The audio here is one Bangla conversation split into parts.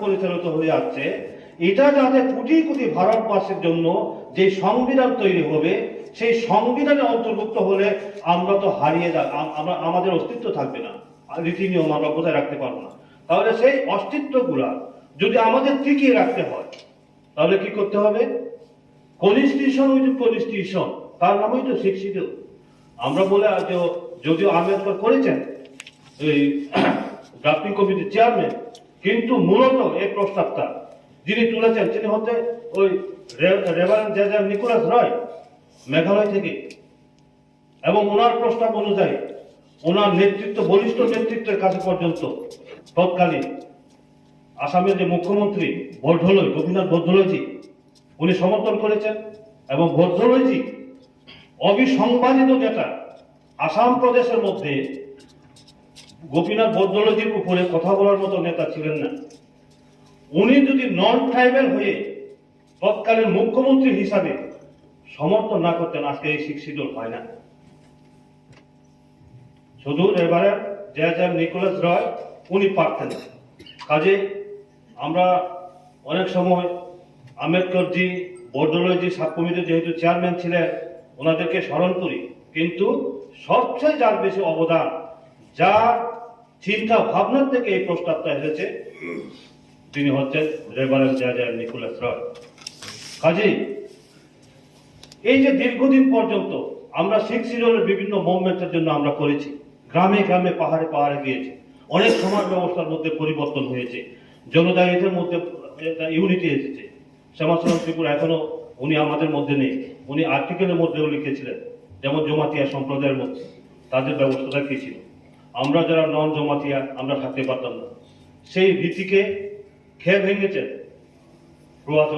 পরিচালিত হয়ে যাচ্ছে, এটা যাতে কোটি কোটি ভারতবাসীর জন্য যে সংবিধান তৈরি হবে, সেই সংবিধানে অন্তর্ভুক্ত হলে আমরা তো হারিয়ে যাব, আমরা আমাদের অস্তিত্ব থাকবে না, রীতি নিয়ম আমরা বজায় রাখতে পারবো না। তাহলে সেই অস্তিত্বগুলা যদি আমাদের টিকিয়ে রাখতে হয়, তাহলে কি করতে হবে? কনস্টিটিউশন উইথ কনস্টিটিউশন, তার নামই তো শিক্ষিত। আমরা বলে যদিও আম্বেদকর করেছেন এই ড্রাফটিং কমিটির চেয়ারম্যান, কিন্তু মূলত এই প্রস্তাবটা যিনি তুলেছেন তিনি হচ্ছে ওই রেভারেন্ড জেজার নিকোলাস রয়, মেঘালয় থেকে। এবং ওনার প্রস্তাব অনুযায়ী ওনার নেতৃত্ব, বলিষ্ঠ নেতৃত্বের কাছে পর্যন্ত তৎকালীন আসামের যে মুখ্যমন্ত্রী গোপীনাথ বরদলৈজি, উনি সমর্থন করেছেন। এবং বরদলৈজি অবিসংবাদিত যেটা আসাম প্রদেশের মধ্যে গোপীনাথ বরদলৈজির উপরে কথা বলার মতো নেতা ছিলেন না। উনি যদি নন ট্রাইবাল হয়ে তৎকালীন মুখ্যমন্ত্রী হিসাবে সমর্থন না করতেন, আজকে এই শিডিউল হয় না। শুধু এবারে জেজার নিকোলাস রয় উনি পারতেন। কাজে আমরা অনেক সময় আম্বেদকরজি, বরদলৈজি সাব কমিটির যেহেতু চেয়ারম্যান ছিলেন, ওনাদেরকে স্মরণ করি, কিন্তু সবচেয়ে যার বেশি অবদান, যার চিন্তা ভাবনার থেকে এই প্রস্তাবটা এসেছে, তিনি হচ্ছেন রেভারেন্ড জেজার নিকোলাস রয়। কাজেই এই যে দীর্ঘদিন পর্যন্ত আমরা শিখ শিডিউলের বিভিন্ন মুভমেন্টের জন্য আমরা করেছি, গ্রামে গ্রামে পাহাড়ে পাহাড়ে গিয়েছি, অনেক সমাজ ব্যবস্থার মধ্যে পরিবর্তন হয়েছে, জনজাতিদের মধ্যে ইউনিটি এসেছে। শ্যামাচরণ ত্রিপুরা এখনো উনি আমাদের মধ্যে নেই, উনি আর্টিকেলের মধ্যেও লিখেছিলেন, যেমন জমাতিয়া সম্প্রদায়ের মধ্যে তাদের ব্যবস্থাটা কি ছিল, আমরা যারা নন জমাতিয়া আমরা থাকতে পারতাম না। সেই রীতিকে খেয়ে ভেঙেছেন। প্রয়াত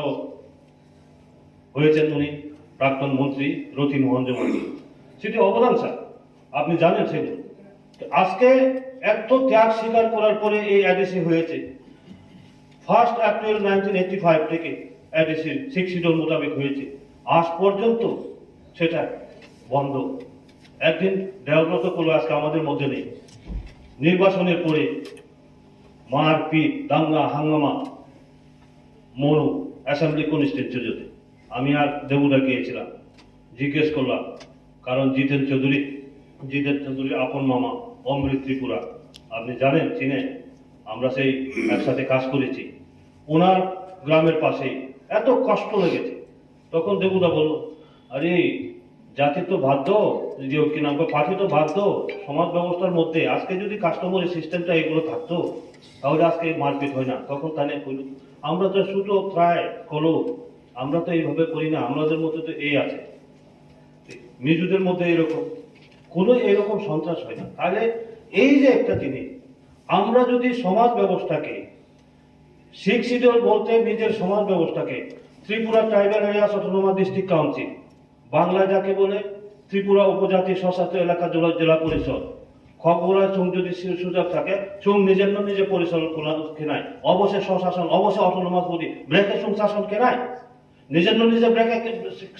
হয়েছেন উনি প্রাক্তন মন্ত্রী রতি মোহন জমাতি, সেটি অবদান স্যার, আপনি জানেন সেগুলো। আজকে এত ত্যাগ স্বীকার করার পরে এই এডিসি হয়েছে। 1 এপ্রিল 1985 থেকে এডিসি শিখ শিডিউল মোতাবেক হয়েছে, আজ পর্যন্ত সেটা বন্ধ। একদিন দেহব্রত করলো, আজকে আমাদের মধ্যে নেই। নির্বাচনের পরে মারপিট, দাঙ্গা হাঙ্গামা, মরু অ্যাসেম্বলি কনস্টিটিউয়েন্সিতে আমি আর দেবুদা গিয়েছিলাম, জিজ্ঞেস করলাম, কারণ জিতেন চৌধুরী আপন মামা অমৃত ত্রিপুরা, আপনি জানেন, চিনেন, আমরা সেই একসাথে কাজ করেছি, ওনার গ্রামের পাশেই। এত কষ্ট লেগেছে। তখন দেবুদা বলল, আরে জাতি তো বাধ্য, কি নাম পার্টি তো বাধ্য, সমাজ ব্যবস্থার মধ্যে আজকে যদি কাস্টমারি সিস্টেমটা এগুলো থাকতো, তাহলে আজকে মারপিট হয় না। তখন তাহলে আমরা তো শুধু ট্রাই করো, আমরা তো এইভাবে করি না, আমাদের মধ্যে তো এই আছে, মিজুদের মধ্যে এরকম কোনো এরকম সন্ত্রাস হয় না। তাহলে এই যে একটা জিনিস, আমরা যদি সমাজ ব্যবস্থাকে, শিখ শিডিউল বলতে নিজের সমাজ ব্যবস্থাকে, Tripura tribal areas autonomous district council, Bangla যাকে বলে ত্রিপুরা উপজাতি স্বশাসিত এলাকা জেলা পরিষদ, খবরা চুং যদি সুযোগ থাকে, চুং নিজে পরিচালনা কেনায়, অবশ্যই স্বশাসন, অবশ্যই অটোনোমাস বডি, ব্রেকে চুং শাসন কেনায়, নিজে ব্রেকে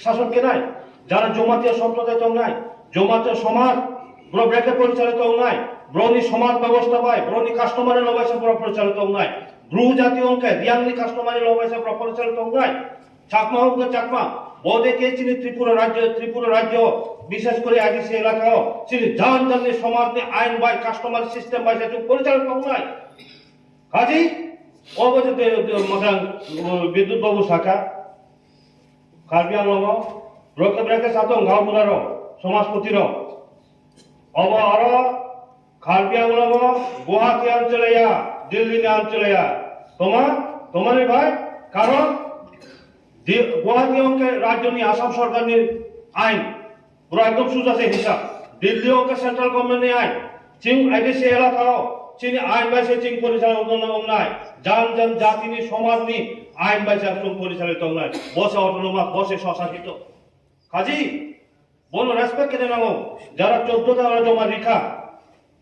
শাসন কেনায়। যারা জমাতীয় সম্প্রদায় তো নাই, জমাতীয় সমাজ ব্রেকে পরিচালিত নাই, ব্রনি সমাজ ব্যবস্থা পায়, ব্রনি কাস্টমারের লবাইসে পরিচালিত নাই, ব্রু জাতীয় অঙ্কে দিয়াংনি কাস্টমারের লবাইসে পরিচালিত নাই, চাকমা হোক চাকমা বোধে কে চিনি ত্রিপুরা রাজ্য বিশেষ করে আদিবাসী এলাকাও চিনি জাননি সমাজ নিয়ে আইন বাই কাস্টমার সিস্টেম বাই পরিচালিত নাই। কাজেই অবশ্যই বিদ্যুৎ বাবু শাখা কার্বি আংলং ব্রেকে সাতং গাঁওবুড়ার সমাজপতির আর কার্বি আংলং গুয়াহাটি অঞ্চলে দিল্লি অঞ্চলে তোমার ভাই, কারণ গুয়াহাটি অঙ্কে রাজ্য নিয়ে আসাম সরকার নিয়ে আইন পুরো একদম সুজাছে হিসাব, দিল্লি অঙ্কে সেন্ট্রাল গভর্নমেন্ট নিয়ে আইন, চিং আইডিসি এলাকাও চিনি আইন বাইসে চিং পরিচালিত নাই, জান জাতি নি সমাজ নি আইন বাইসে একদম পরিচালিত নাই, বসে অটোনোমাস, বসে স্বশাসিত। কাজী বলো রেসপেক্ট কেটে নাও যারা 14টা জমা রেখা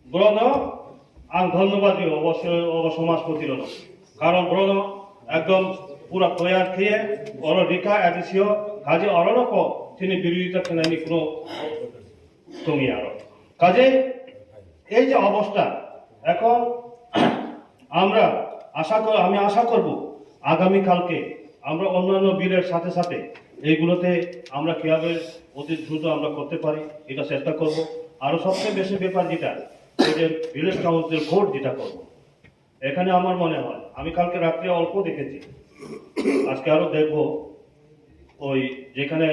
ব্রণ আং ধন্যবাদ দিও অবশ্যই সমাজপতির, কারণ ব্রণ একদম পুরা তৈয়ার খেয়ে অর রেখা এডিসিও কাজে অরণক তিনি বিরোধিতা কেনানি কোনো তুমি আরো। কাজে এই যে অবস্থা, এখন আমরা আমি আশা করব আগামীকালকে আমরা অন্যান্য বিলের সাথে সাথে এইগুলোতে আমরা কিভাবে অতি দ্রুত আমরা করতে পারি এটা চেষ্টা করব। আরো সবচেয়ে বেশি ব্যাপার যেটা এই যে ভিলেজ কাউন্সিল কোর্ট যেটা করব, এখানে আমার মনে হয় আমি কালকে রাত্রে অল্প দেখেছি, আজকে আরো দেখব, ওই যেখানে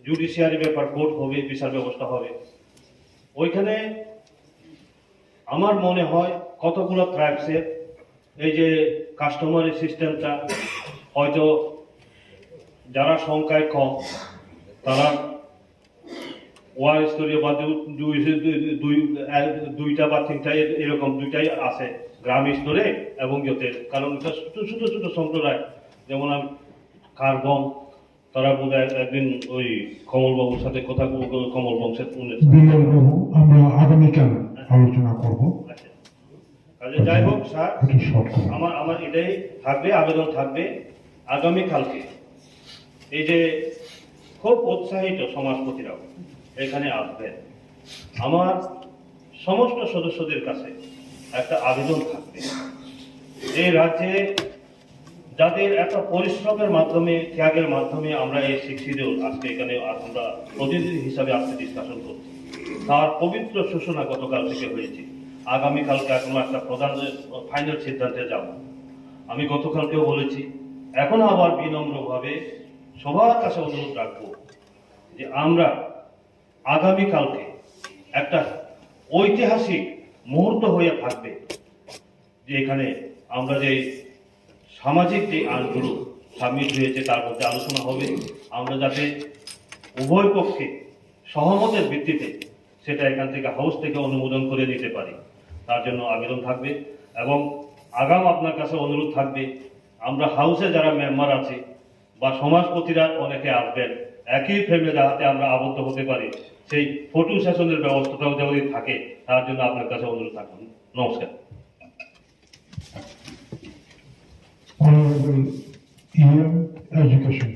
জুডিশিয়ারি ব্যাপার কোর্ট হবে, বিচার ব্যবস্থা হবে, ওইখানে আমার মনে হয় কতগুলো ট্রাইবসের এই যে কাস্টমারি সিস্টেমটা হয়তো যারা সংখ্যায় কম তারা ওয়ার স্তরীয় বা দুইটা বা তিনটা এরকম দুইটাই আছে গ্রাম স্তরে এবং ইয়েতে, কারণ ছোট ছোট সম্প্রদায়, যেমন আমি কারগম, তারা বোধ হয় একদিন ওই কমলবাবুর সাথে কথা কমল বংশের আমরা আগামীকাল আলোচনা করব। যাই হোক স্যার, আমার এটাই থাকবে, আবেদন থাকবে আগামীকালকে এই যে খুব উৎসাহিত সমাজপতিরাও এখানে আসবেন, আমার সমস্ত সদস্যদের কাছে একটা আবেদন থাকবে, এই রাজ্যে যাদের একটা পরিশ্রমের মাধ্যমে ত্যাগের মাধ্যমে আমরা এই শিক্ষিত আজকে এখানে আমরা প্রতিনিধি হিসাবে আজকে ডিসকাশন করছি, তার পবিত্র সূচনা গতকাল থেকে হয়েছে। আগামীকালকে এখনো একটা প্রধান ফাইনাল সিদ্ধান্তে যাব। আমি গতকালকেও বলেছি, এখনো আবার বিনম্রভাবে সবার কাছে অনুরোধ রাখবো যে আমরা আগামীকালকে একটা ঐতিহাসিক মুহূর্ত হয়ে থাকবে, যে এখানে আমরা যে সামাজিক যে আইনগুলো সাবমিট হয়েছে তার মধ্যে আলোচনা হবে, আমরা যাতে উভয় পক্ষে সহমতের ভিত্তিতে সেটা এখান থেকে হাউস থেকে অনুমোদন করে নিতে পারি, তার জন্য আবেদন থাকবে। এবং আগাম আপনার কাছে অনুরোধ থাকবে, আমরা হাউসে যারা মেম্বার আছে বা সমাজপতিরা অনেকে আসবেন, একই ফ্রেমে যাতে আমরা আবদ্ধ হতে পারি, সেই ফটো সেশনের ব্যবস্থাটাও যদি থাকে তার জন্য আপনার কাছে অনুরোধ থাকবেন। নমস্কার। Honorable EM Education.